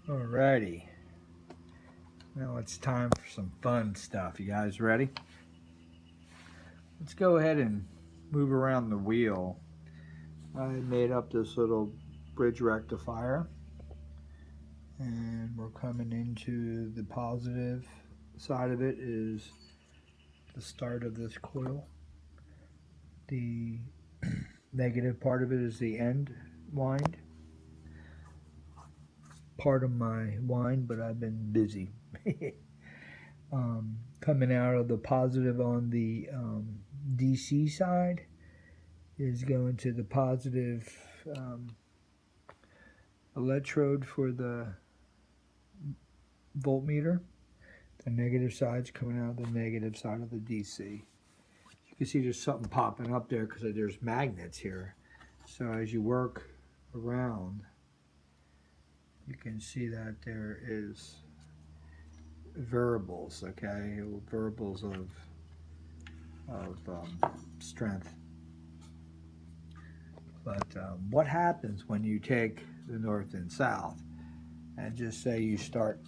Alrighty, now it's time for some fun stuff. You guys ready? Let's go ahead and move around the wheel. I made up this little bridge rectifier, and we're coming into the positive side of it is the start of this coil. The negative part of it is the end wind. Part of my wind, but I've been busy. Coming out of the positive on the DC side is going to the positive electrode for the voltmeter. The negative side's coming out of the negative side of the DC. You can see there's something popping up there because there's magnets here. So as you work around, you can see that there is variables, okay, variables of strength. But what happens when you take the north and south and just say you start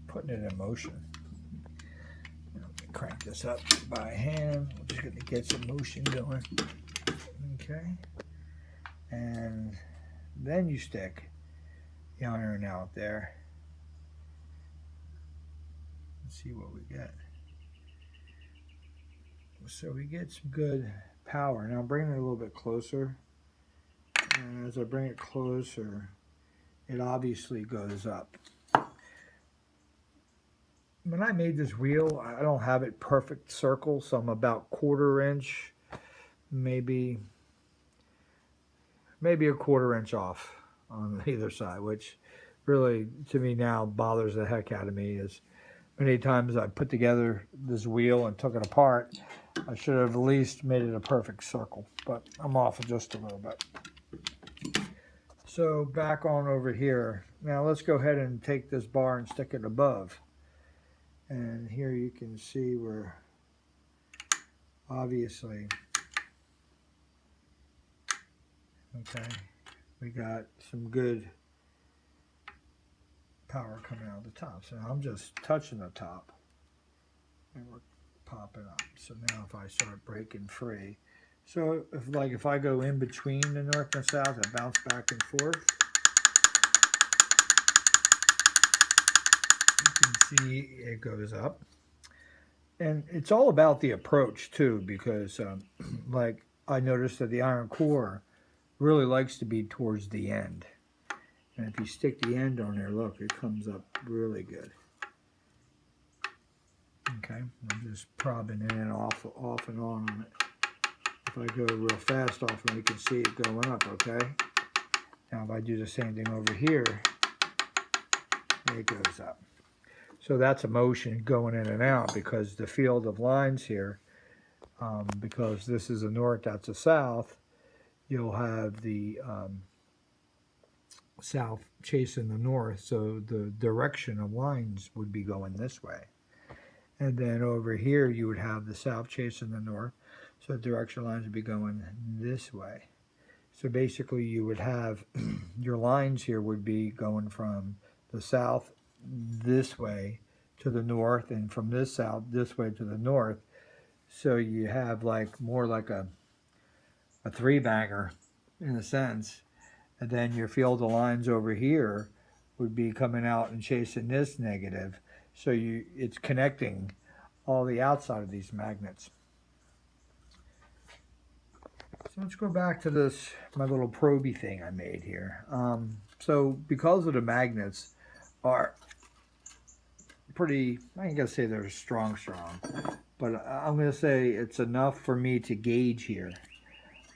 putting it in motion? Crank this up by hand. We're just going to get some motion going. Okay. And then you stick the iron out there. Let's see what we get. So we get some good power. Now I'm bringing it a little bit closer. And as I bring it closer, it obviously goes up. When I made this wheel, I don't have it perfect circle, so I'm about 1/4 inch, maybe a 1/4 inch off on either side, which really, to me now, bothers the heck out of me. As many times I put together this wheel and took it apart, I should have at least made it a perfect circle, but I'm off just a little bit. So back on over here. Now let's go ahead and take this bar and stick it above. And here you can see where obviously, okay, we got some good power coming out of the top. So I'm just touching the top and we're popping up. So now if I start breaking free, so if I go in between the north and south, I bounce back and forth. See, it goes up, and it's all about the approach too, because like I noticed that the iron core really likes to be towards the end, and if you stick the end on there, look, it comes up really good. Okay, I'm just probbing in and off and on it. If I go real fast off, and you can see it going up. Okay, now if I do the same thing over here, it goes up. So that's a motion going in and out, because the field of lines here, because this is a north, that's a south, you'll have the south chasing the north, so the direction of lines would be going this way. And then over here you would have the south chasing the north, so the direction lines would be going this way. So basically you would have your lines here would be going from the south this way to the north, and from this south this way to the north. So you have more like a three-banger in a sense, and then your field of lines over here would be coming out and chasing this negative, so it's connecting all the outside of these magnets. So let's go back to my little proby thing I made here. So because of the magnets are pretty, I ain't gonna say they're strong, but I'm gonna say it's enough for me to gauge here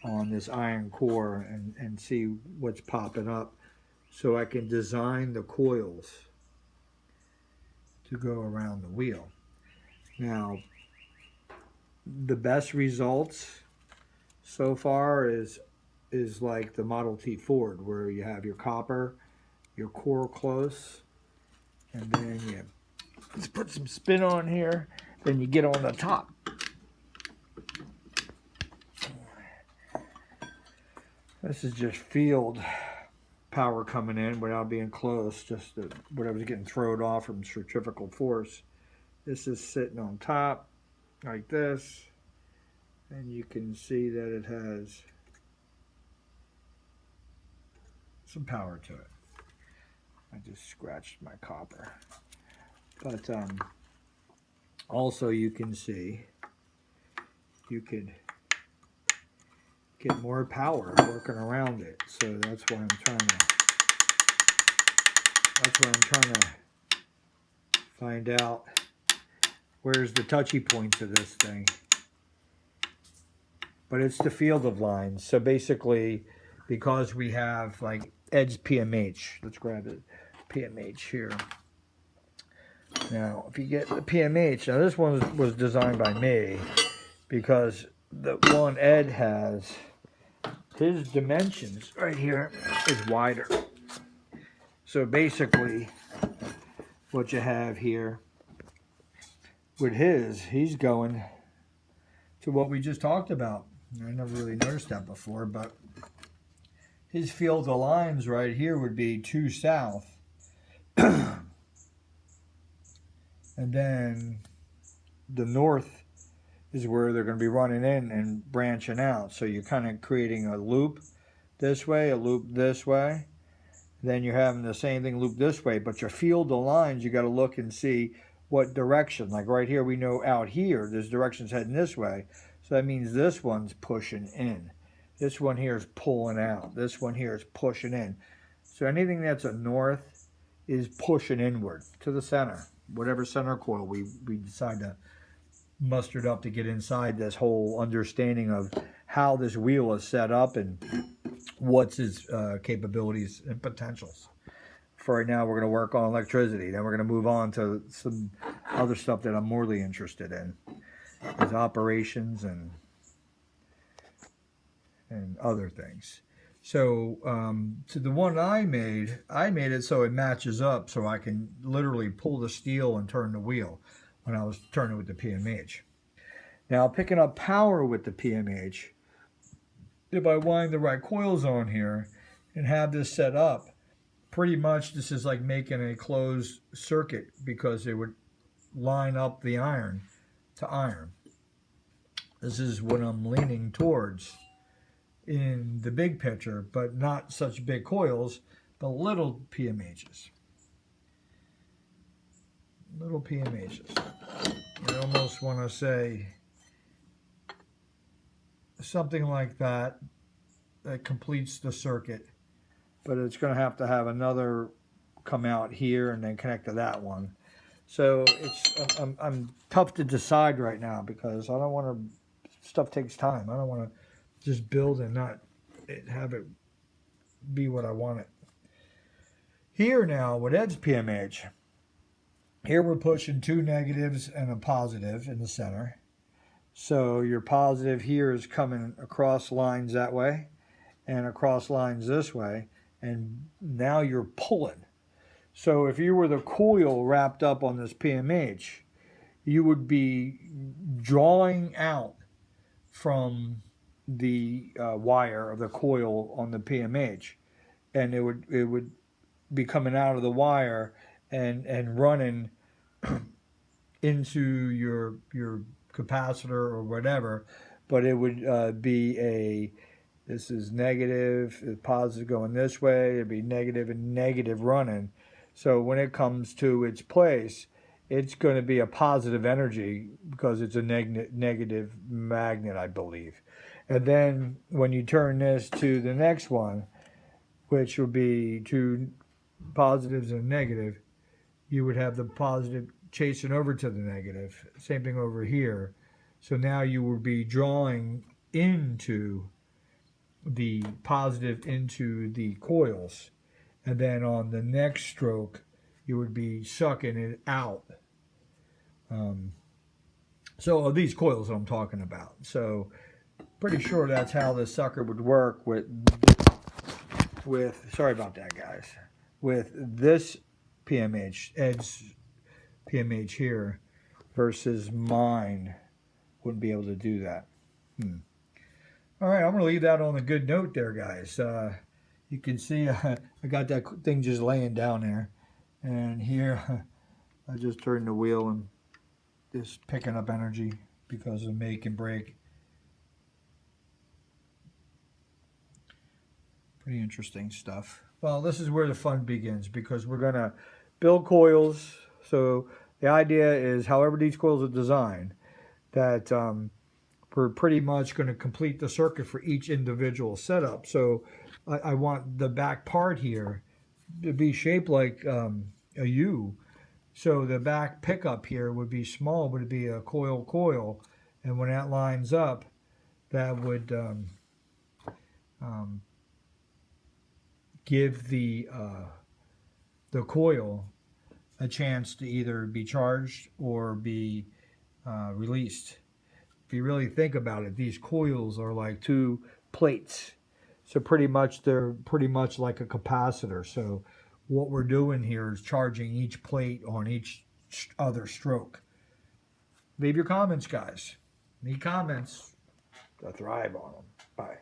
on this iron core and see what's popping up, so I can design the coils to go around the wheel. Now, the best results so far is like the Model T Ford, where you have your copper, your core close, and then you let's put some spin on here, then you get on the top. This is just field power coming in without being close, just whatever's getting thrown off from centrifugal force. This is sitting on top like this, and you can see that it has some power to it. I just scratched my copper. But also you can see you could get more power working around it. So that's what I'm trying to find out. Where's the touchy points of this thing? But it's the field of lines. So basically, because we have like edge PMH, let's grab it, PMH here. Now, if you get the PMH, now this one was designed by me because the one Ed has, his dimensions right here is wider. So basically, what you have here with he's going to what we just talked about. I never really noticed that before, but his field of lines right here would be 2 south. And then the north is where they're going to be running in and branching out. So you're kind of creating a loop this way, a loop this way. Then you're having the same thing loop this way. But your field of lines, you got to look and see what direction. Like right here, we know out here, this direction's heading this way. So that means this one's pushing in. This one here is pulling out. This one here is pushing in. So anything that's a north is pushing inward to the center. Whatever center coil we decide to muster it up to get inside this whole understanding of how this wheel is set up and what's its capabilities and potentials. For right now, we're going to work on electricity. Then we're going to move on to some other stuff that I'm morely interested in, is operations and other things. So to the one I made it so it matches up, so I can literally pull the steel and turn the wheel when I was turning with the PMH. Now, picking up power with the PMH, if I wind the right coils on here and have this set up, pretty much this is like making a closed circuit because it would line up the iron to iron. This is what I'm leaning towards in the big picture, but not such big coils, but little PMHs. Little PMHs. I almost want to say something like that completes the circuit, but it's going to have another come out here and then connect to that one. So I'm tough to decide right now because I don't want to, stuff takes time. I don't want to just build and not have it be what I want it. Here now with Ed's PMH, here we're pushing 2 negatives and a positive in the center. So your positive here is coming across lines that way and across lines this way, and now you're pulling. So if you were the coil wrapped up on this PMH, you would be drawing out from the wire of the coil on the PMH, and it would be coming out of the wire and running into your capacitor or whatever, but it would be this is negative, positive going this way, it'd be negative and negative running. So when it comes to its place, it's going to be a positive energy because it's a negative magnet, I believe. And then when you turn this to the next one, which will be 2 positives and negative, you would have the positive chasing over to the negative. Same thing over here. So now you will be drawing into the positive into the coils. And then on the next stroke, you would be sucking it out. So these coils I'm talking about. So pretty sure that's how this sucker would work with sorry about that, guys, with this PMH, Ed's PMH here versus mine. Wouldn't be able to do that. All right, I'm going to leave that on a good note there, guys. You can see I got that thing just laying down there. And here I just turned the wheel and just picking up energy because of make and break. Pretty interesting stuff. Well, this is where the fun begins because we're going to build coils. So the idea is however these coils are designed, that we're pretty much going to complete the circuit for each individual setup. So I want the back part here to be shaped like a U. So the back pickup here would be small, but it'd be a coil. And when that lines up, that would give the coil a chance to either be charged or be released. If you really think about it, these coils are like two plates. So they're pretty much like a capacitor. So what we're doing here is charging each plate on each other stroke. Leave your comments, guys. Any comments? I thrive on them. Bye.